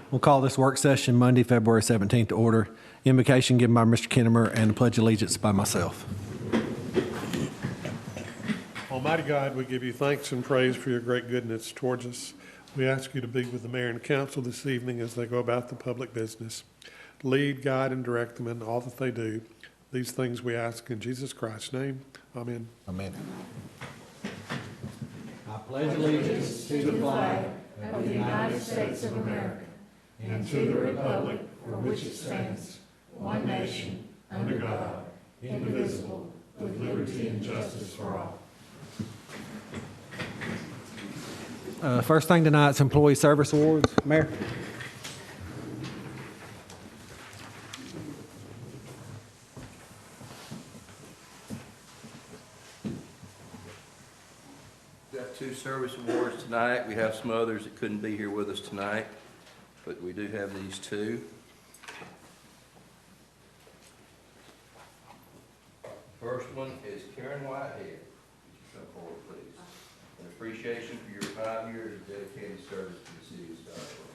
We'll call this work session Monday, February 17th to order. Invocation given by Mr. Kinnemer and the Pledge of Allegiance by myself. Almighty God, we give you thanks and praise for your great goodness towards us. We ask you to be with the mayor and council this evening as they go about the public business. Lead, guide, and direct them in all that they do. These things we ask in Jesus Christ's name. Amen. Amen. I pledge allegiance to the flag of the United States of America and to the republic for which it stands, one nation, under God, indivisible, with liberty and justice for all. First thing tonight's Employee Service Awards. Mayor. Got 2 service awards tonight. We have some others that couldn't be here with us tonight, but we do have these 2. First one is Karen Whitehead. Would you come forward, please? An appreciation for your 5 years of dedicated service to the city of Scottsboro.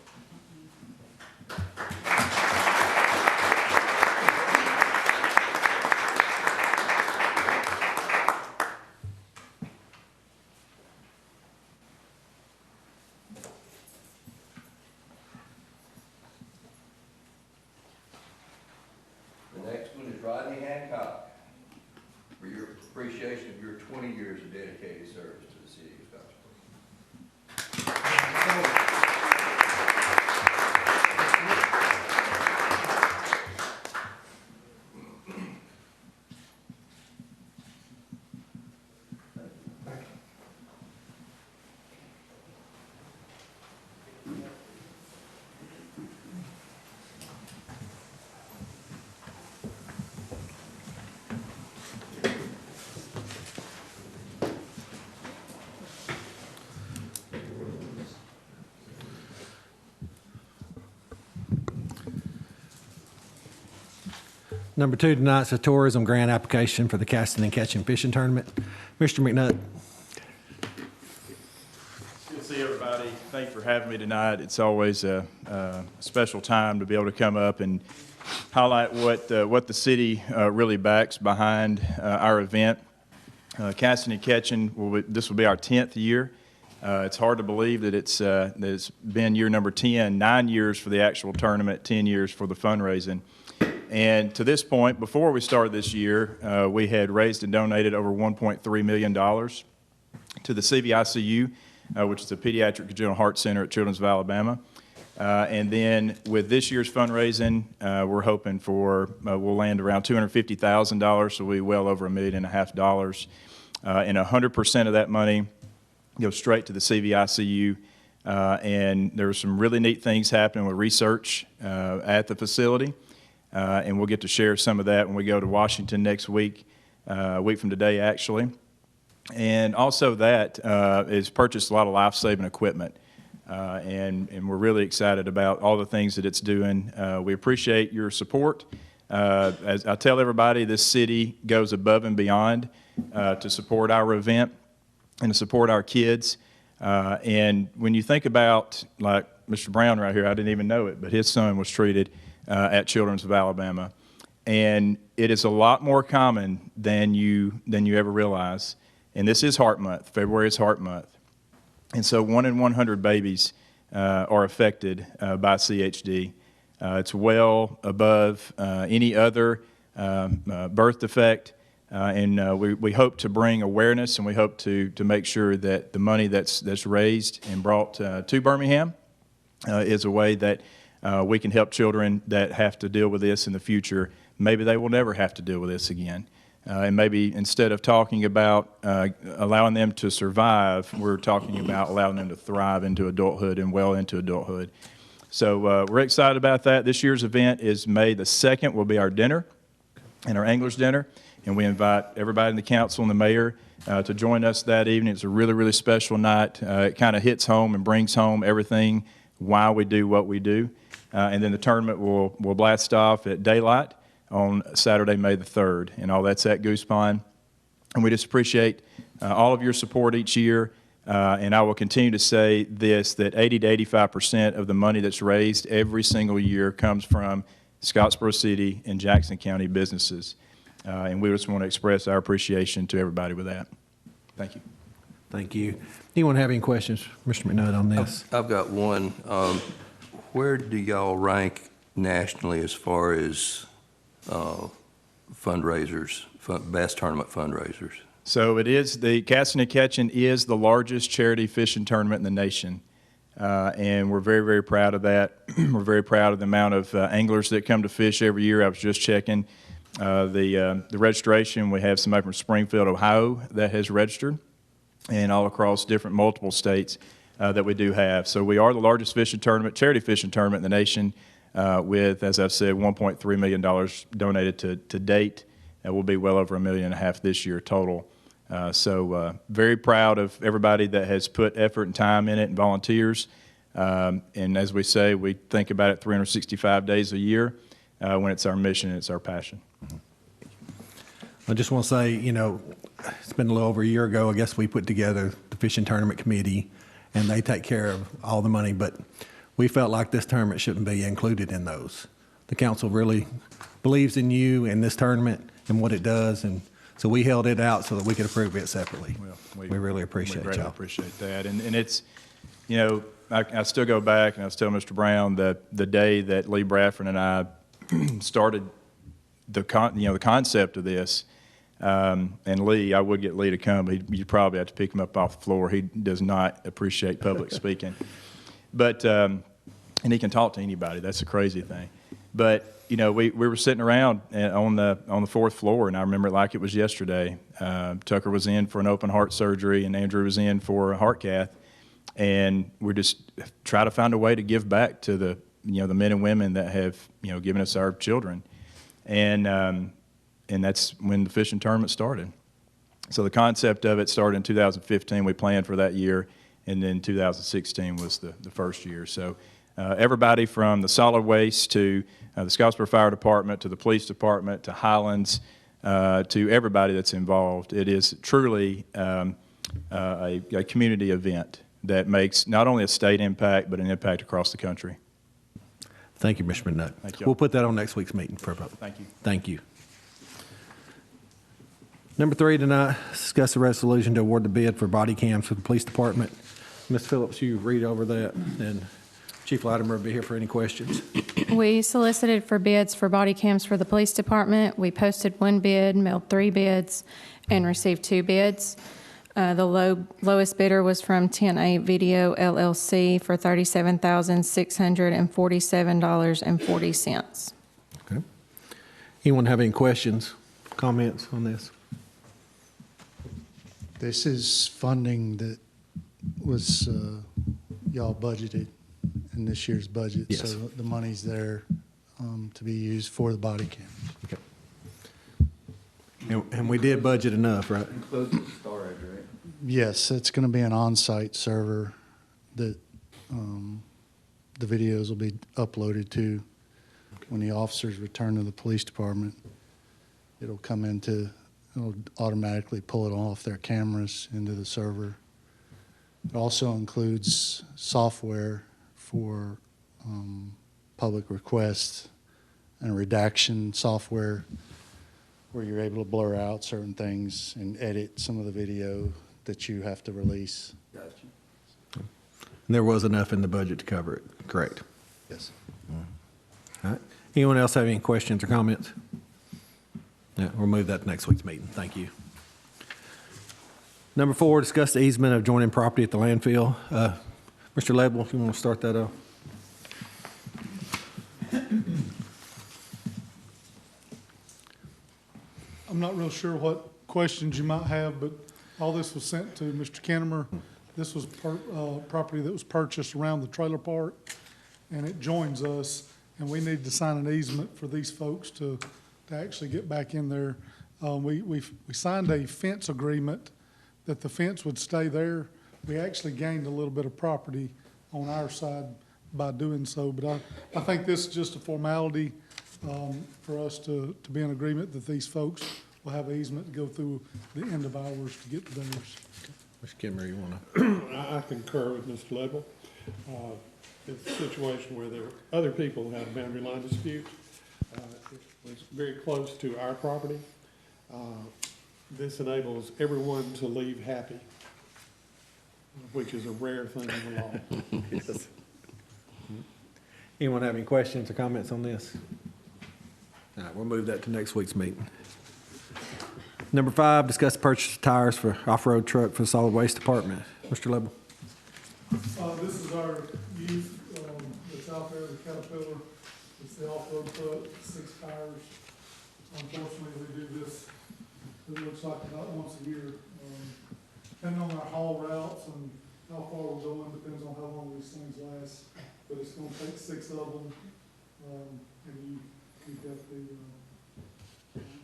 For your appreciation of your 20 years of dedicated service to the city of Scottsboro. Number 2 tonight's a tourism grant application for the casting and catching fishing tournament. Mr. McNutt. Good to see everybody. Thank you for having me tonight. It's always a special time to be able to come up and highlight what the city really backs behind our event. Casting and catching, this will be our 10th year. It's hard to believe that it's been year number 10, 9 years for the actual tournament, 10 years for the fundraising. And to this point, before we started this year, we had raised and donated over $1.3 million to the CVICU, which is the Pediatric Congenital Heart Center at Children's of Alabama. And then with this year's fundraising, we're hoping for, we'll land around $250,000, so we'll be well over $1.5 million. And 100% of that money goes straight to the CVICU. And there were some really neat things happening with research at the facility. And we'll get to share some of that when we go to Washington next week, a week from today, actually. And also that is purchased a lot of life-saving equipment. And we're really excited about all the things that it's doing. We appreciate your support. As I tell everybody, this city goes above and beyond to support our event and to support our kids. And when you think about, like Mr. Brown right here, I didn't even know it, but his son was treated at Children's of Alabama. And it is a lot more common than you ever realize. And this is Heart Month. February is Heart Month. And so 1 in 100 babies are affected by CHD. It's well above any other birth defect. And we hope to bring awareness, and we hope to make sure that the money that's raised and brought to Birmingham is a way that we can help children that have to deal with this in the future. Maybe they will never have to deal with this again. And maybe instead of talking about allowing them to survive, we're talking about allowing them to thrive into adulthood and well into adulthood. So we're excited about that. This year's event is May the 2nd, will be our dinner and our Anglers Dinner. And we invite everybody in the council and the mayor to join us that evening. It's a really, really special night. It kind of hits home and brings home everything, why we do what we do. And then the tournament will blast off at daylight on Saturday, May the 3rd. And all that's at Goose Pond. And we just appreciate all of your support each year. And I will continue to say this, that 80 to 85% of the money that's raised every single year comes from Scottsboro City and Jackson County businesses. And we just want to express our appreciation to everybody with that. Thank you. Thank you. Anyone have any questions, Mr. McNutt, on this? I've got one. Where do y'all rank nationally as far as fundraisers, bass tournament fundraisers? So it is, the Casting and Catching is the largest charity fishing tournament in the nation. And we're very, very proud of that. We're very proud of the amount of anglers that come to fish every year. I was just checking the registration. We have somebody from Springfield, Ohio that has registered, and all across different multiple states that we do have. So we are the largest fishing tournament, charity fishing tournament in the nation with, as I've said, $1.3 million donated to date. And we'll be well over $1.5 million this year total. So very proud of everybody that has put effort and time in it and volunteers. And as we say, we think about it 365 days a year when it's our mission and it's our passion. I just want to say, you know, it's been a little over a year ago, I guess we put together the fishing tournament committee, and they take care of all the money, but we felt like this tournament shouldn't be included in those. The council really believes in you and this tournament and what it does, and so we held it out so that we could approve it separately. Well, we really appreciate We y'all. appreciate that. And it's, you know, I still go back, and I was telling Mr. Brown that the day that Lee Bradford and I started the concept of this, and Lee, I would get Lee to come, but you'd probably have to pick him up off the floor. He does not appreciate public speaking. But, and he can talk to anybody. That's the crazy thing. But, you know, we were sitting around on the fourth floor, and I remember it like it was yesterday. Tucker was in for an open heart surgery, and Andrew was in for a heart cath. And we're just try to find a way to give back to the men and women that have, given us our children. And that's when the fishing tournament started. So the concept of it started in 2015. We planned for that year, and then 2016 was the first year. So everybody from the solid waste to the Scottsboro Fire Department to the police department to Highlands to everybody that's involved. It is truly a community event that makes not only a state impact, but an impact across the country. Thank you, Mr. McNutt. Thank you. We'll put that on next week's meeting for a vote. Thank you. Thank you. Number 3 tonight, discuss a resolution to award the bid for body cams for the police department. Ms. Phillips, you read over that, and Chief Latimer will be here for any questions. We solicited for bids for body cams for the police department. We posted 1 bid, mailed 3 bids, and received 2 bids. The lowest bidder was from 10-8 Video LLC for $37,647.40. Okay. Anyone have any questions, comments on this? This is funding that was y'all budgeted in this year's budget. Yes. So the money's there to be used for the body cam. Okay. And we did budget enough, right? Includes the storage, right? Yes, it's going to be an on-site server that the videos will be uploaded to. When the officers return to the police department, it'll automatically pull it off their cameras into the server. It also includes software for public requests and redaction software where you're able to blur out certain things and edit some of the video that you have to release. Gotcha. And there was enough in the budget to cover it, correct? Yes. All right. Anyone else have any questions or comments? Yeah, we'll move that to next week's meeting. Thank you. Number 4, discuss the easement of adjoining property at the landfill. Mr. Ledwell, if you want to start that off. I'm not real sure what questions you might have, but all this was sent to Mr. Kinnemer. This was property that was purchased around the trailer park, and it joins us, and we need to sign an easement for these folks to actually get back in there. We signed a fence agreement that the fence would stay there. We actually gained a little bit of property on our side by doing so, but I think this is just a formality for us to be in agreement that these folks will have an easement to go through the end of ours to get to theirs. Mr. Kimmer, you want to? I concur with Mr. Ledwell. It's a situation where there are other people who have boundary line disputes. It was very close to our property. This enables everyone to leave happy, which is a rare thing in the law. Yes. Anyone have any questions or comments on this? All right, we'll move that to next week's meeting. Number 5, discuss the purchase of tires for off-road truck for the solid waste department. Mr. Lebel. This is our used, that's out there, the Caterpillar. It's the off-road truck, 6 tires. Unfortunately, we do this, it looks like about once a year. Depending on our haul routes and how far we're going, depends on how long these things last. But it's gonna take 6 of them, and you've got the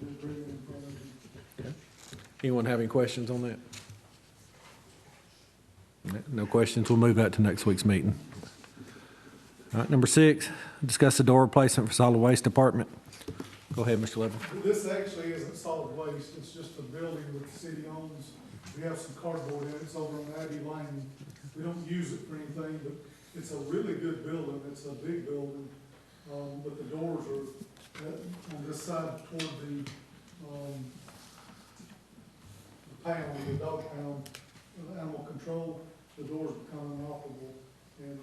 agreement in front of you. Anyone have any questions on that? No questions. We'll move that to next week's meeting. All right, number 6, discuss the door replacement for solid waste department. Go ahead, Mr. Levin. This actually isn't solid waste, it's just a building that the city owns. We have some cardboard in it, it's over on Abbey Lane. We don't use it for anything, but it's a really good building, it's a big building. But the doors are on this side toward the pound, the dog pound, animal control, the doors become inoperable. And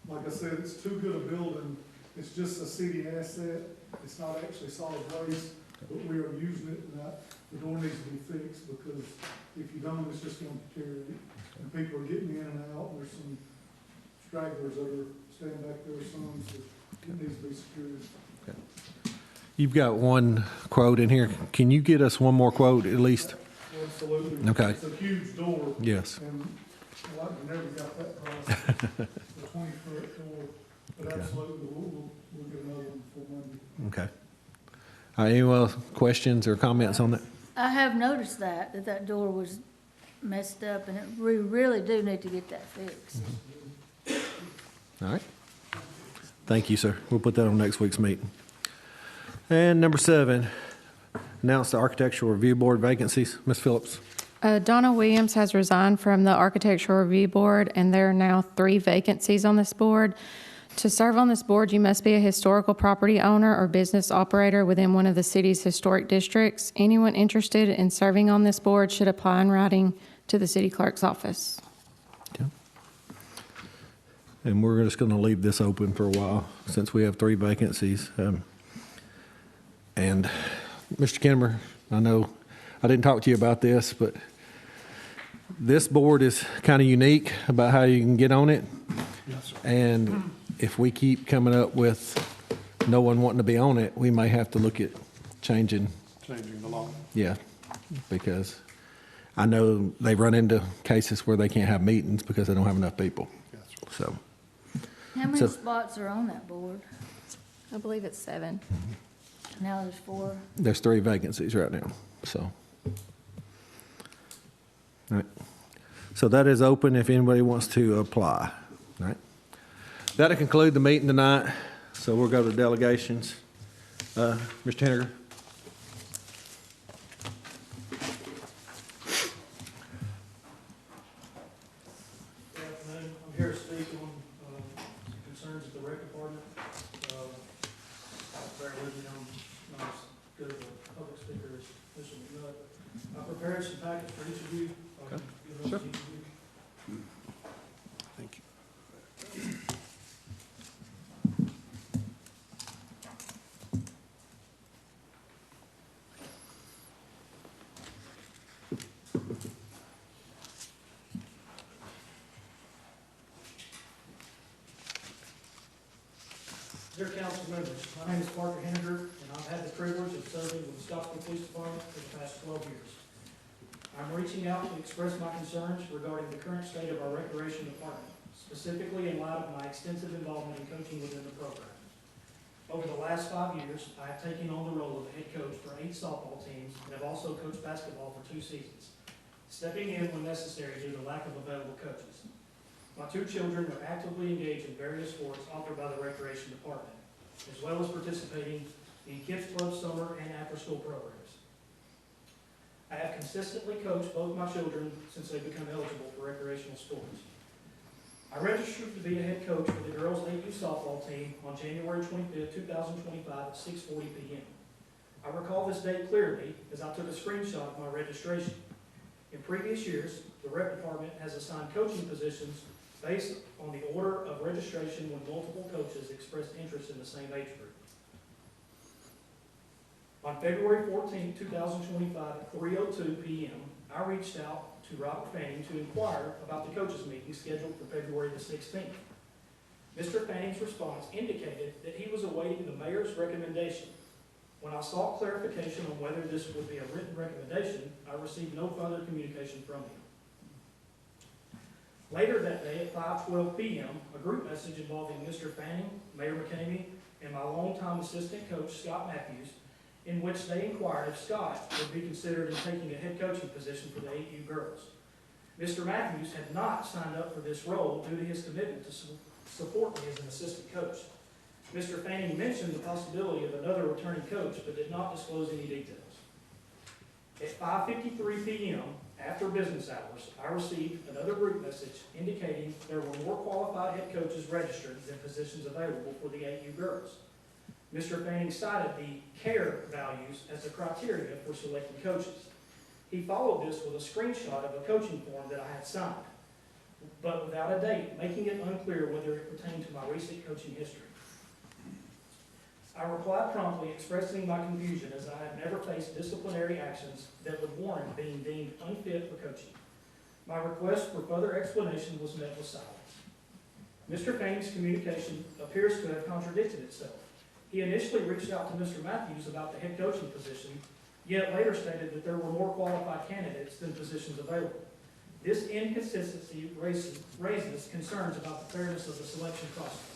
like I said, it's too good a building, it's just a city asset, it's not actually solid waste, but we are using it, and the door needs to be fixed, because if you don't, it's just gonna deteriorate. And people are getting in and out, and there's some stragglers that are standing back there, some, so it needs to be secured. Okay. You've got one quote in here. Can you get us one more quote at least? Absolutely. Okay. It's a huge door. Yes. And I never got that price, the 20-foot door, but absolutely, we'll get another one for Monday. Okay. Any other questions or comments on that? I have noticed that door was messed up, and we really do need to get that fixed. All right. Thank you, sir. We'll put that on next week's meeting. And number 7, announce the Architectural Review Board vacancies. Ms. Phillips. Donna Williams has resigned from the Architectural Review Board, and there are now 3 vacancies on this board. To serve on this board, you must be a historical property owner or business operator within one of the city's historic districts. Anyone interested in serving on this board should apply in writing to the city clerk's office. Okay. And we're just going to leave this open for a while since we have 3 vacancies. And Mr. Kimmer, I know I didn't talk to you about this, but this board is kind of unique about how you can get on it. Yes, sir. And if we keep coming up with no one wanting to be on it, we may have to look at changing. Changing the law. Yeah, because I know they run into cases where they can't have meetings because they don't have enough people. Yes, sir. So, How many So- spots are on that board? I believe it's 7. Now there's 4. there's 3 vacancies right now, so. All right. So that is open if anybody wants to apply, all right? That'll conclude the meeting tonight, so we'll go to delegations. Mr. Henniger? Good afternoon. I'm here to speak on some concerns at the rec department. Bear with me, I'm not as good of a public speaker as Mr. McNutt. I prepared some packets for each of you. Okay. Give those Sure. to each of you. Thank you. Dear council members, my name is Parker Henniger, and I've had the privilege of serving with the Scottsboro Police Department for the past 12 years. I'm reaching out to express my concerns regarding the current state of our recreation department, specifically in light of my extensive involvement in coaching within the program. Over the last 5 years, I have taken on the role of head coach for 8 softball teams and have also coached basketball for 2 seasons, stepping in when necessary due to lack of available coaches. My 2 children are actively engaged in various sports offered by the Recreation Department, as well as participating in Kids Club summer and after-school programs. I have consistently coached both my children since they become eligible for recreational sports. I registered to be a head coach for the girls' 8U softball team on January 25, 2025 at 6:40 p.m. I recall this date clearly as I took a screenshot of my registration. In previous years, the rec department has assigned coaching positions based on the order of registration when multiple coaches expressed interest in the same age group. On February 14, 2025 at 3:02 p.m., I reached out to Robert Fanning to inquire about the coaches meeting scheduled for February the 16th. Mr. Fanning's response indicated that he was awaiting the mayor's recommendation. When I sought clarification on whether this would be a written recommendation, I received no further communication from him. Later that day at 5:12 p.m., a group message involving Mr. Fanning, Mayor McCamey, and my longtime assistant coach, Scott Matthews, in which they inquired if Scott would be considered in taking a head coaching position for the 8U girls. Mr. Matthews had not signed up for this role due to his commitment to support me as an assistant coach. Mr. Fanning mentioned the possibility of another returning coach, but did not disclose any details. At 5:53 p.m., after business hours, I received another group message indicating there were more qualified head coaches registered than positions available for the 8U girls. Mr. Fanning cited the CARE values as a criteria for selecting coaches. He followed this with a screenshot of a coaching form that I had signed, but without a date, making it unclear whether it pertained to my recent coaching history. I replied promptly, expressing my confusion as I had never faced disciplinary actions that would warrant being deemed unfit for coaching. My request for further explanation was met with silence. Mr. Fanning's communication appears to have contradicted itself. He initially reached out to Mr. Matthews about the head coaching position, yet later stated that there were more qualified candidates than positions available. This inconsistency raises concerns about the fairness of the selection process.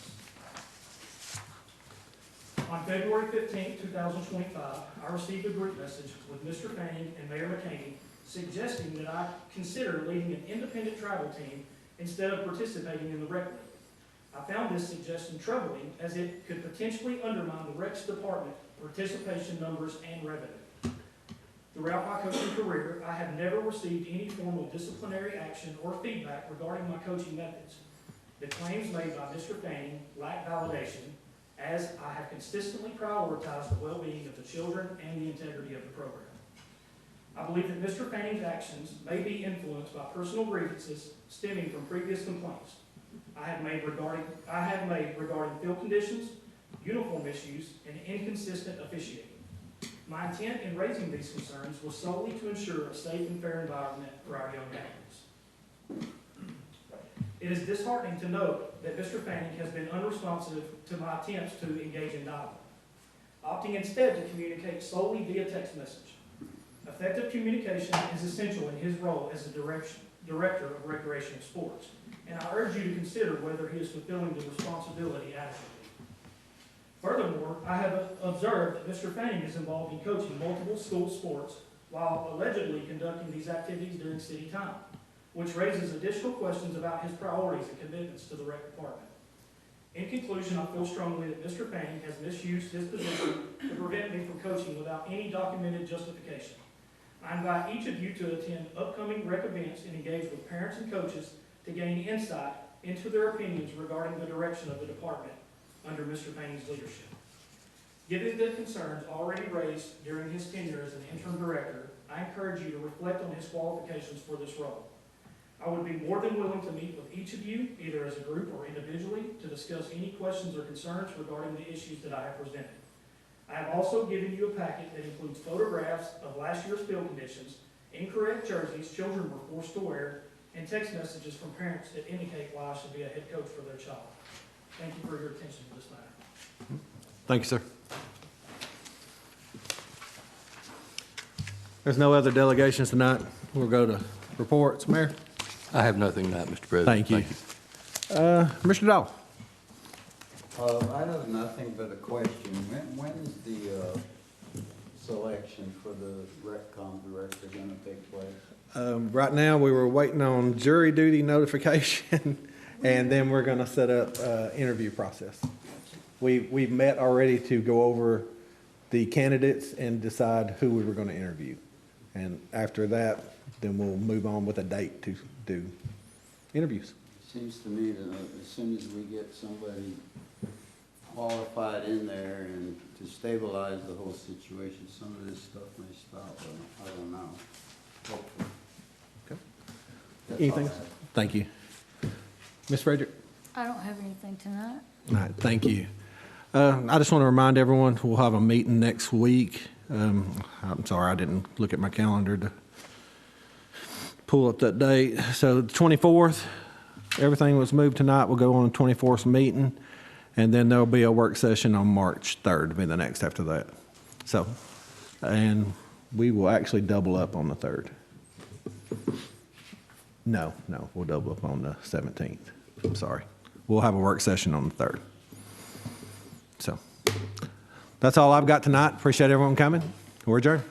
On February 15, 2025, I received a group message with Mr. Fanning and Mayor McCamey suggesting that I consider leading an independent travel team instead of participating in the rec league. I found this suggestion troubling as it could potentially undermine the Recs department participation numbers and revenue. Throughout my coaching career, I have never received any form of disciplinary action or feedback regarding my coaching methods. The claims made by Mr. Fanning lack validation, as I have consistently prioritized the well-being of the children and the integrity of the program. I believe that Mr. Fanning's actions may be influenced by personal grievances stemming from previous complaints I have made regarding field conditions, uniform issues, and inconsistent officiating. My intent in raising these concerns was solely to ensure a safe and fair environment for our young athletes. It is disheartening to note that Mr. Fanning has been unresponsive to my attempts to engage in dialogue, opting instead to communicate solely via text message. Effective communication is essential in his role as a director of recreational sports, and I urge you to consider whether he is fulfilling the responsibility adequately. Furthermore, I have observed that Mr. Fanning is involved in coaching multiple school sports while allegedly conducting these activities during city time, which raises additional questions about his priorities and commitments to the rec department. In conclusion, I feel strongly that Mr. Fanning has misused his position to prevent me from coaching without any documented justification. I invite each of you to attend upcoming rec events and engage with parents and coaches to gain insight into their opinions regarding the direction of the department under Mr. Fanning's leadership. Given the concerns already raised during his tenure as an interim director, I encourage you to reflect on his qualifications for this role. I would be more than willing to meet with each of you, either as a group or individually, to discuss any questions or concerns regarding the issues that I have presented. I have also given you a packet that includes photographs of last year's field conditions, incorrect jerseys children were forced to wear, and text messages from parents that indicate why I should be a head coach for their child. Thank you for your attention to this matter. Thank you, sir. There's no other delegations tonight. We'll go to reports. Mayor? I have nothing tonight, Mr. President. Thank you. Mr. Dahl? I have nothing but a question. When is the selection for the RecCom director going to take place? Right now, we were waiting on jury duty notification, and then we're going to set up interview process. We've met already to go over the candidates and decide who we were going to interview. And after that, then we'll move on with a date to do interviews. Seems to me that as soon as we get somebody qualified in there and to stabilize the whole situation, some of this stuff may stop, but I don't know. Hopefully. Okay. That's Anything? all I have. Thank you. Ms. Frederick? I don't have anything tonight. All right, thank you. I just want to remind everyone, we'll have a meeting next week. I'm sorry, I didn't look at my calendar to pull up that date. So the 24th, everything was moved tonight. We'll go on the 24th meeting, and then there'll be a work session on March 3rd, be the next after that. So, and we will actually double up on the 3rd. No, we'll double up on the 17th. I'm sorry. We'll have a work session on the 3rd. So, that's all I've got tonight. Appreciate everyone coming. We're adjourned.